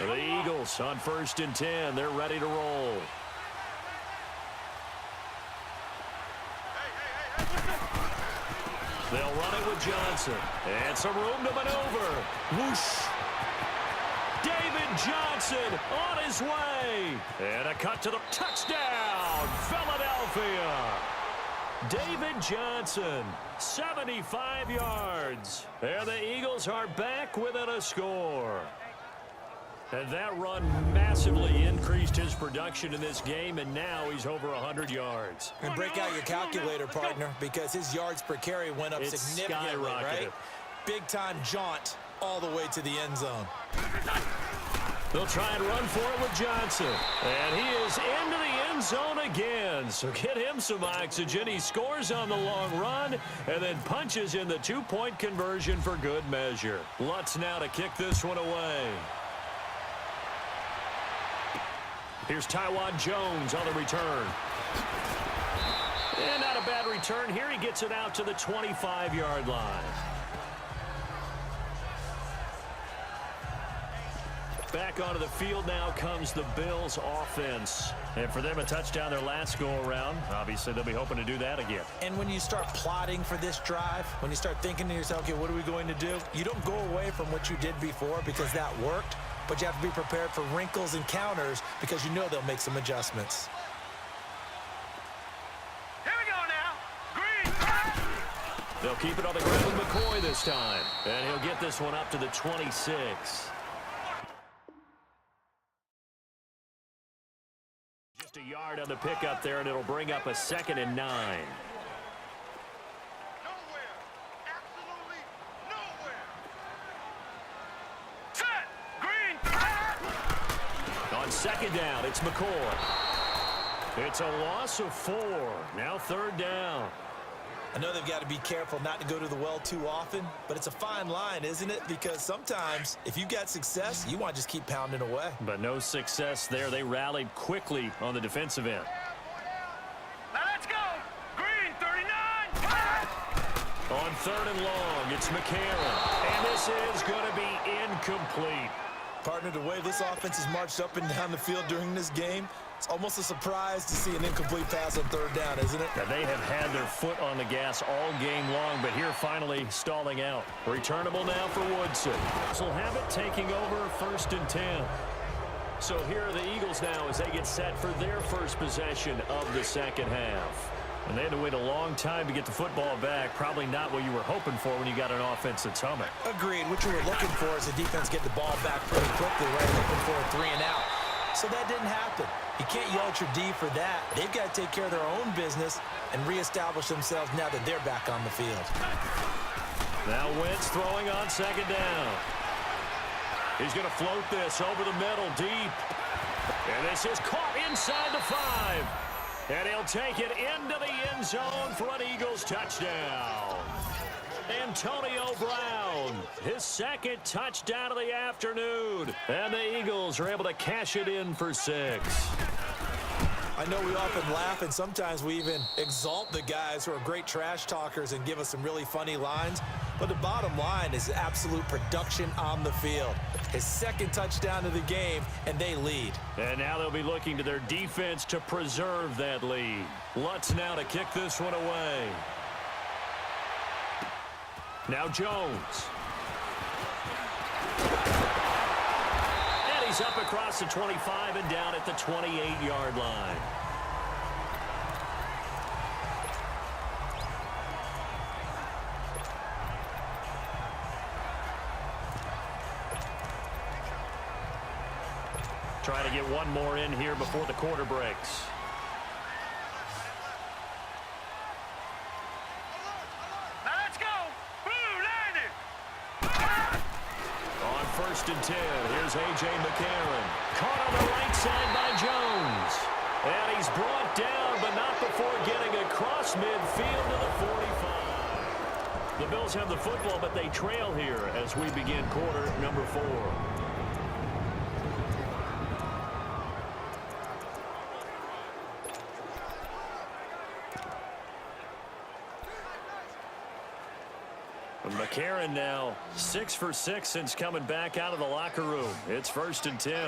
The Eagles on 1st and 10. They're ready to roll. They'll run it with Johnson. And some room to maneuver. Whoosh. David Johnson on his way. And a cut to the touchdown. Philadelphia. David Johnson, 75 yards. And the Eagles are back within a score. And that run massively increased his production in this game, and now he's over 100 yards. And break out your calculator, partner, because his yards per carry went up significantly, right? Big-time jaunt all the way to the end zone. They'll try and run for it with Johnson. And he is into the end zone again. So get him some oxygen. He scores on the long run and then punches in the two-point conversion for good measure. Lutz now to kick this one away. Here's Taiwan Jones on the return. And not a bad return here. He gets it out to the 25-yard line. Back onto the field now comes the Bills offense. And for them, a touchdown their last go-around. Obviously, they'll be hoping to do that again. And when you start plotting for this drive, when you start thinking to yourself, okay, what are we going to do? You don't go away from what you did before because that worked. But you have to be prepared for wrinkles and counters because you know they'll make some adjustments. Here we go now. Green. They'll keep it on the ground with McCoy this time. And he'll get this one up to the 26. Just a yard on the pickup there, and it'll bring up a 2nd and 9. On 2nd down, it's McCoy. It's a loss of 4. Now 3rd down. I know they've got to be careful not to go to the well too often, but it's a fine line, isn't it? Because sometimes, if you got success, you want to just keep pounding away. But no success there. They rallied quickly on the defensive end. Now let's go. Green, 39. On 3rd and long, it's McCarron. And this is going to be incomplete. Partner, the way this offense has marched up and down the field during this game, it's almost a surprise to see an incomplete pass on 3rd down, isn't it? Now, they have had their foot on the gas all game long, but here finally stalling out. Returnable now for Woodson. They'll have it taking over 1st and 10. So here are the Eagles now as they get set for their first possession of the second half. And they had to wait a long time to get the football back. Probably not what you were hoping for when you got an offense that's humming. Agreed. What you were looking for is the defense get the ball back pretty quickly, right? Looking for a 3 and out. So that didn't happen. You can't yell at your D for that. They've got to take care of their own business and reestablish themselves now that they're back on the field. Now Wentz throwing on 2nd down. He's going to float this over the middle deep. And this is caught inside the 5. And he'll take it into the end zone for an Eagles touchdown. Antonio Brown, his 2nd touchdown of the afternoon. And the Eagles are able to cash it in for 6. I know we often laugh, and sometimes we even exalt the guys who are great trash talkers and give us some really funny lines. But the bottom line is absolute production on the field. His 2nd touchdown of the game, and they lead. And now they'll be looking to their defense to preserve that lead. Lutz now to kick this one away. Now Jones. And he's up across the 25 and down at the 28-yard line. Trying to get one more in here before the quarter breaks. Now let's go. Blue landed. On 1st and 10, here's A.J. McCarron. Caught on the right side by Jones. And he's brought down, but not before getting across midfield to the 45. The Bills have the football, but they trail here as we begin quarter number 4. McCarron McCarron now 6 for 6 since coming back out of the locker room. It's 1st and 10. All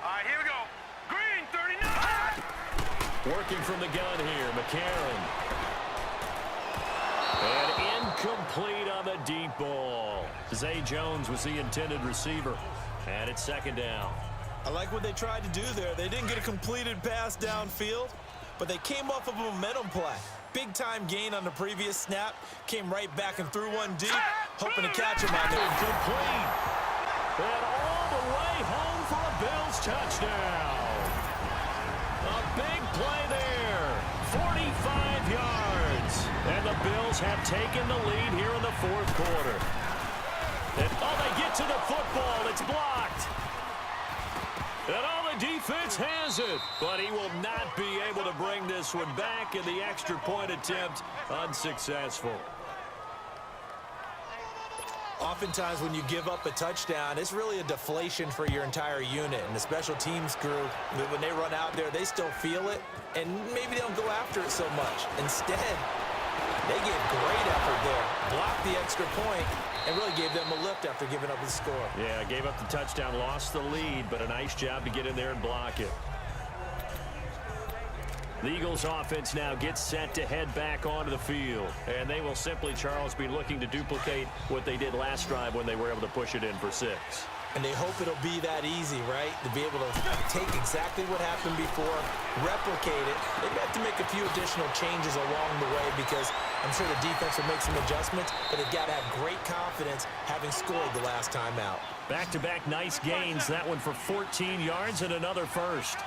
right, here we go. Green 39. Working from the gun here, McCarron. And incomplete on the deep ball. Zay Jones was the intended receiver. And it's 2nd down. I like what they tried to do there. They didn't get a completed pass downfield, but they came off of a momentum play. Big-time gain on the previous snap. Came right back and threw one deep, hoping to catch him out there. Complete. And all the way home for a Bills touchdown. A big play there. 45 yards. And the Bills have taken the lead here in the 4th quarter. And they get to the football. It's blocked. And all the defense has it. But he will not be able to bring this one back, and the extra point attempt unsuccessful. Oftentimes when you give up a touchdown, it's really a deflation for your entire unit. And the special teams group, when they run out there, they still feel it, and maybe they don't go after it so much. Instead, they gave great effort there, blocked the extra point, and really gave them a lift after giving up the score. Yeah, gave up the touchdown, lost the lead, but a nice job to get in there and block it. The Eagles offense now gets set to head back onto the field. And they will simply, Charles, be looking to duplicate what they did last drive when they were able to push it in for 6. And they hope it'll be that easy, right? To be able to take exactly what happened before, replicate it. They have to make a few additional changes along the way because I'm sure the defense will make some adjustments, but they've got to have great confidence having scored the last time out. Back-to-back nice gains. That one for 14 yards and another first.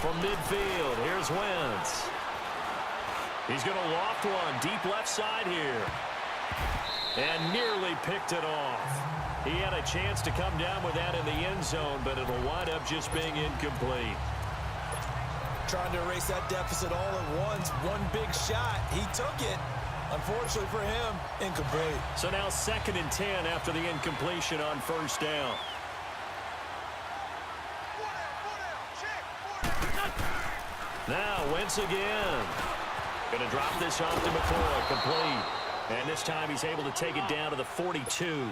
From midfield, here's Wentz. He's going to loft one deep left side here. And nearly picked it off. He had a chance to come down with that in the end zone, but it'll wind up just being incomplete. Trying to erase that deficit all at once. One big shot. He took it. Unfortunately for him, incomplete. So now 2nd and 10 after the incompletion on 1st down. Now Wentz again. Going to drop this off to McCoy. Complete. And this time he's able to take it down to the 42.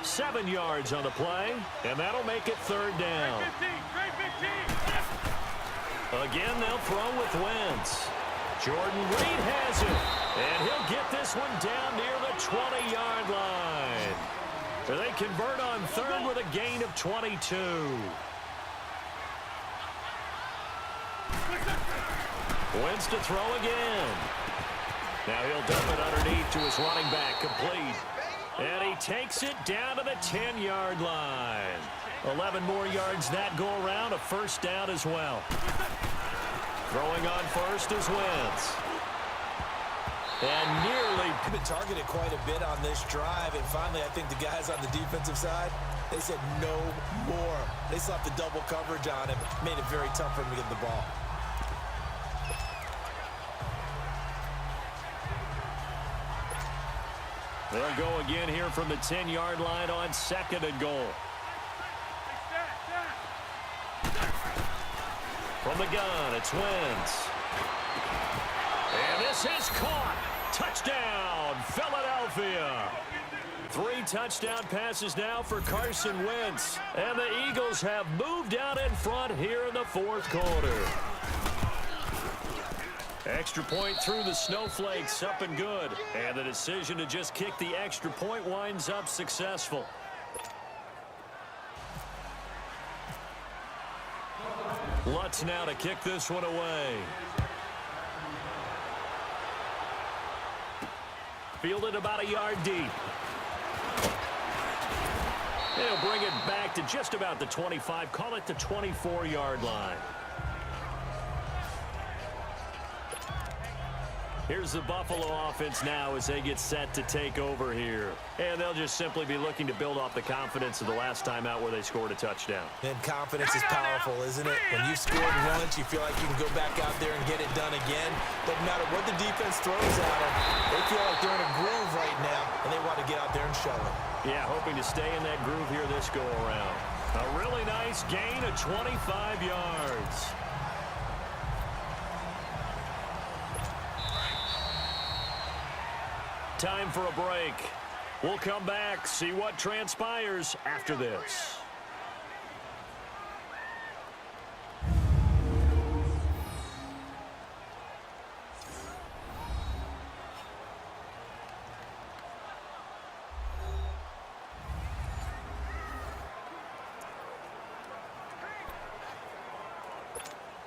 7 yards on the play, and that'll make it 3rd down. Again, they'll throw with Wentz. Jordan Reed has it, and he'll get this one down near the 20-yard line. They convert on 3rd with a gain of 22. Wentz to throw again. Now he'll dump it underneath to his running back, complete. And he takes it down to the 10-yard line. 11 more yards that go around, a 1st down as well. Throwing on 1st is Wentz. And nearly been targeted quite a bit on this drive, and finally I think the guys on the defensive side, they said no more. They slapped the double coverage on him, made it very tough for him to get the ball. They'll go again here from the 10-yard line on 2nd and goal. From the gun, it's Wentz. And this is caught. Touchdown, Philadelphia. 3 touchdown passes now for Carson Wentz. And the Eagles have moved out in front here in the 4th quarter. Extra point through the snowflakes, up and good. And the decision to just kick the extra point winds up successful. Lutz now to kick this one away. Fielded about a yard deep. They'll bring it back to just about the 25, call it the 24-yard line. Here's the Buffalo offense now as they get set to take over here. And they'll just simply be looking to build off the confidence of the last time out where they scored a touchdown. And confidence is powerful, isn't it? When you've scored once, you feel like you can go back out there and get it done again. Doesn't matter what the defense throws at them. They feel like they're in a groove right now, and they want to get out there and show it. Yeah, hoping to stay in that groove here this go-around. A really nice gain of 25 yards. Time for a break. We'll come back, see what transpires after this.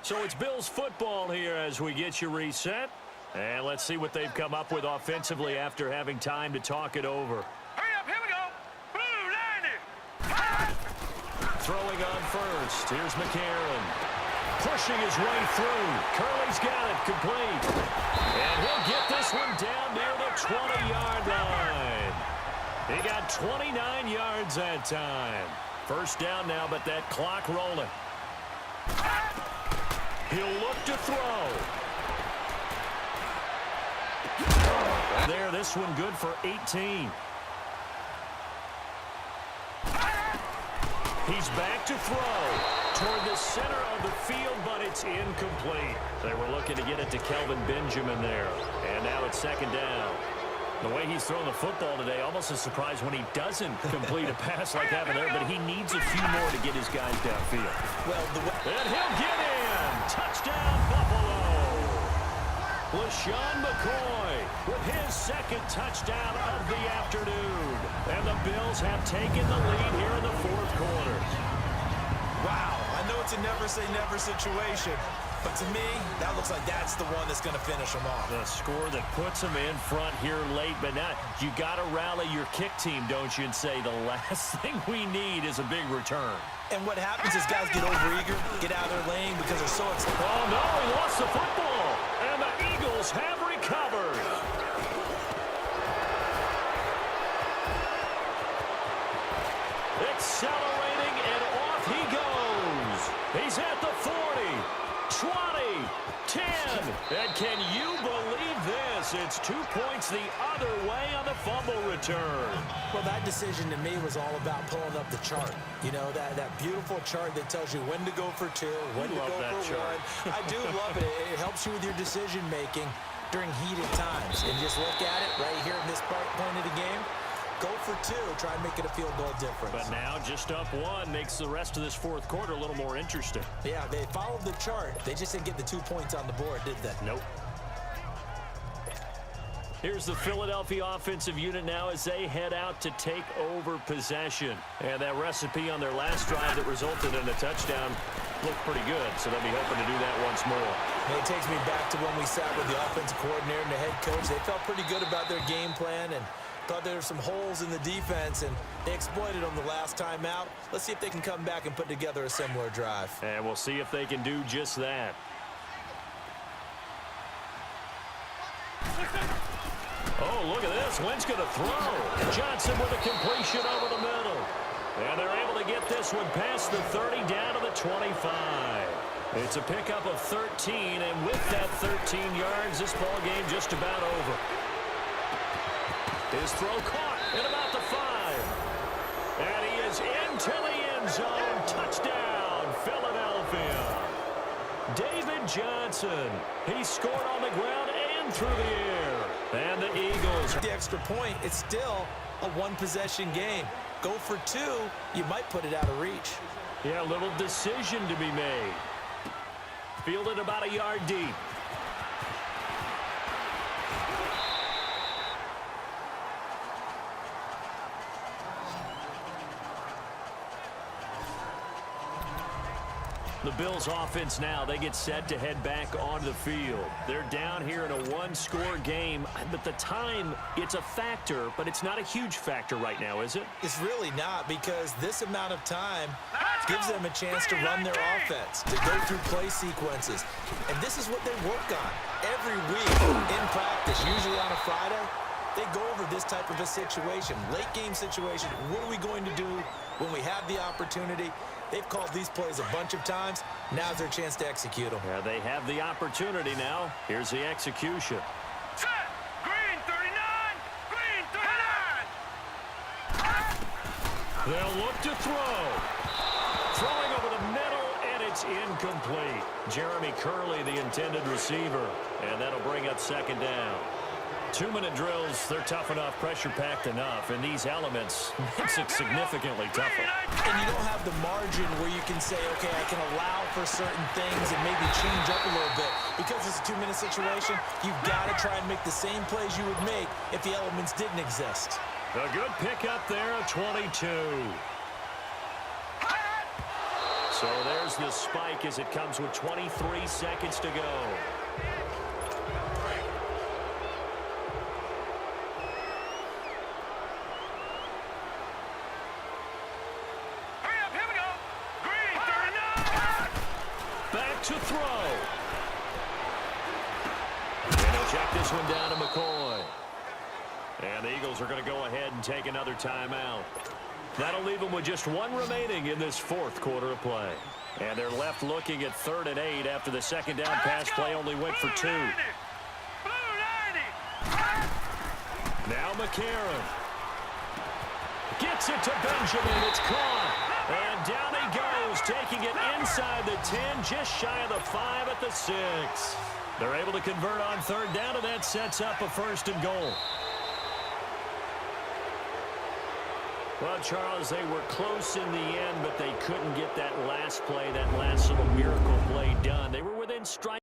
So it's Bills football here as we get you reset. And let's see what they've come up with offensively after having time to talk it over. Hurry up, here we go. Blue, 90. Throwing on first. Here's McCarron. Pushing his way through. Curley's got it complete. And he'll get this one down near the 20-yard line. He got 29 yards that time. First down now, but that clock rolling. He'll look to throw. There, this one good for 18. He's back to throw toward the center of the field, but it's incomplete. They were looking to get it to Kelvin Benjamin there. And now it's second down. The way he's thrown the football today, almost a surprise when he doesn't complete a pass like that there, but he needs a few more to get his guys downfield. Well, and he'll get in. Touchdown, Buffalo. LaShawn McCoy with his second touchdown of the afternoon. And the Bills have taken the lead here in the fourth quarter. wow, I know it's a never-say-never situation, but to me, that looks like that's the one that's going to finish them off. The score that puts them in front here late, but now you got to rally your kick team, don't you, and say the last thing we need is a big return. And what happens is guys get overeager, get out of their lane because they're so excited. Oh, no, he lost the football, and the Eagles have recovered. Accelerating, and off he goes. He's at the 40, 20, 10. And can you believe this? It's 2 points the other way on the fumble return. Well, that decision to me was all about pulling up the chart. You know, that beautiful chart that tells you when to go for two, when to go for one. I do love it. It helps you with your decision-making during heated times. And just look at it right here in this point of the game. Go for two. Try and make it a field goal difference. But now just up one makes the rest of this fourth quarter a little more interesting. Yeah, they followed the chart. They just didn't get the 2 points on the board, did they? Nope. Here's the Philadelphia offensive unit now as they head out to take over possession. And that recipe on their last drive that resulted in a touchdown looked pretty good, so they'll be hoping to do that once more. It takes me back to when we sat with the offensive coordinator and the head coach. They felt pretty good about their game plan and thought there were some holes in the defense, and they exploited them the last time out. Let's see if they can come back and put together a similar drive. And we'll see if they can do just that. Oh, look at this. Wynn's going to throw. Johnson with a completion over the middle. And they're able to get this one past the 30 down to the 25. It's a pickup of 13, and with that 13 yards, this ball game just about over. His throw caught at about the 5. And he is into the end zone. Touchdown, Philadelphia. David Johnson. He scored on the ground and through the air. And the Eagles. The extra point, it's still a one-possession game. Go for two, you might put it out of reach. Yeah, a little decision to be made. Fielded about a yard deep. The Bills offense now, they get set to head back onto the field. They're down here in a one-score game, but the time, it's a factor, but it's not a huge factor right now, is it? It's really not, because this amount of time gives them a chance to run their offense, to go through play sequences. And this is what they work on every week in practice, usually on a Friday. They go over this type of a situation, late game situation. What are we going to do when we have the opportunity? They've called these plays a bunch of times. Now's their chance to execute them. Yeah, they have the opportunity now. Here's the execution. Set. Green 39. Green 39. They'll look to throw. Throwing over the middle, and it's incomplete. Jeremy Curley, the intended receiver. And that'll bring up second down. 2-minute drills, they're tough enough, pressure-packed enough, and these elements makes it significantly tougher. And you don't have the margin where you can say, okay, I can allow for certain things and maybe change up a little bit. Because it's a 2-minute situation, you've got to try and make the same plays you would make if the elements didn't exist. A good pickup there, a 22. So there's the spike as it comes with 23 seconds to go. Hurry up, here we go. Green, 39. Back to throw. And he'll check this one down to McCoy. And the Eagles are going to go ahead and take another timeout. That'll leave them with just one remaining in this fourth quarter of play. And they're left looking at 3rd and 8 after the second down pass play only went for 2. Blue 90. Now McCarron. Gets it to Benjamin. It's caught. And down he goes, taking it inside the 10, just shy of the 5 at the 6. They're able to convert on 3rd down, and that sets up a 1st and goal. Well, Charles, they were close in the end, but they couldn't get that last play, that last little miracle play done. They were within strike